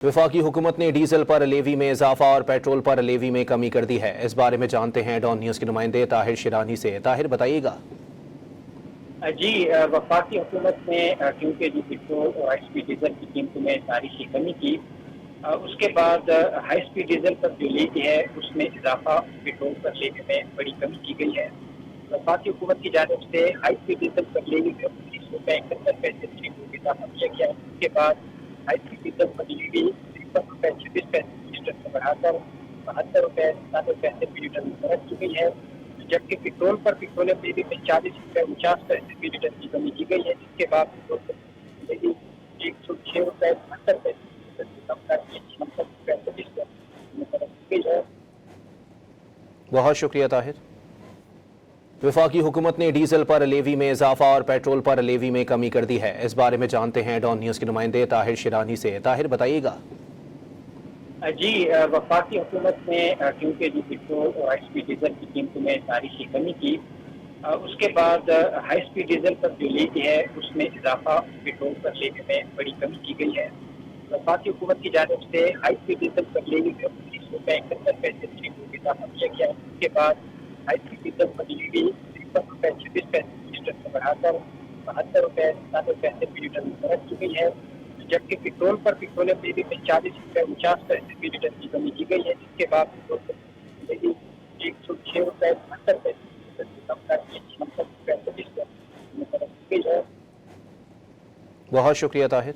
वफाकी हुकूमत ने डीजल पर लेवी में इजाफा और पेट्रोल पर लेवी में कमी कर दी है। इस बारे में जानते हैं डॉन न्यूज़ के नुमाइंदे ताहिर शिरानी से। ताहिर, बताइएगा। जी, वफाकी हुकूमत ने क्योंकि जो पेट्रोल और हाई स्पीड डीजल की कीमतों में तारीखी कमी की, उसके बाद हाई स्पीड डीजल पर जो लेवी है उसमें इजाफा, पेट्रोल पर लेवी में बड़ी कमी की गई है। वफाकी हुकूमत की जानिब से हाई स्पीड डीजल पर लेवी में ₹19.71 को इजाफा किया गया है। उसके बाद हाई स्पीड डीजल पर लेवी ₹53.26 लीटर से बढ़ाकर ₹72.97 लीटर मुकर्रर की गई है, जबकि पेट्रोल पर पेट्रोलियम लेवी में ₹40.49 लीटर की कमी की गई है, जिसके बाद पेट्रोल पर लेवी ₹106.72 लीटर से कम करके ₹66.25 मुकर्रर की गई है। बहुत शुक्रिया ताहिर। वफाकी हुकूमत ने डीजल पर लेवी में इजाफा और पेट्रोल पर लेवी में कमी कर दी है। इस बारे में जानते हैं डॉन न्यूज़ के नुमाइंदे ताहिर शिरानी से। ताहिर, बताइएगा। जी, वफाकी हुकूमत ने क्योंकि जो पेट्रोल और हाई स्पीड डीजल की कीमतों में तारीखी कमी की, उसके बाद हाई स्पीड डीजल पर जो लेवी है उसमें इजाफा, पेट्रोल पर लेवी में बड़ी कमी की गई है। वफाकी हुकूमत की जानिब से हाई स्पीड डीजल पर लेवी में ₹19.71 को इजाफा किया गया है। उसके बाद हाई स्पीड डीजल पर लेवी ₹53.26 लीटर से बढ़ाकर ₹72.97 लीटर मुकर्रर की गई है, जबकि पेट्रोल पर पेट्रोलियम लेवी में ₹40.49 लीटर की कमी की गई है, जिसके बाद पेट्रोल पर लेवी ₹106.72 लीटर से कम करके ₹66.25 मुकर्रर की गई है। बहुत शुक्रिया ताहिर।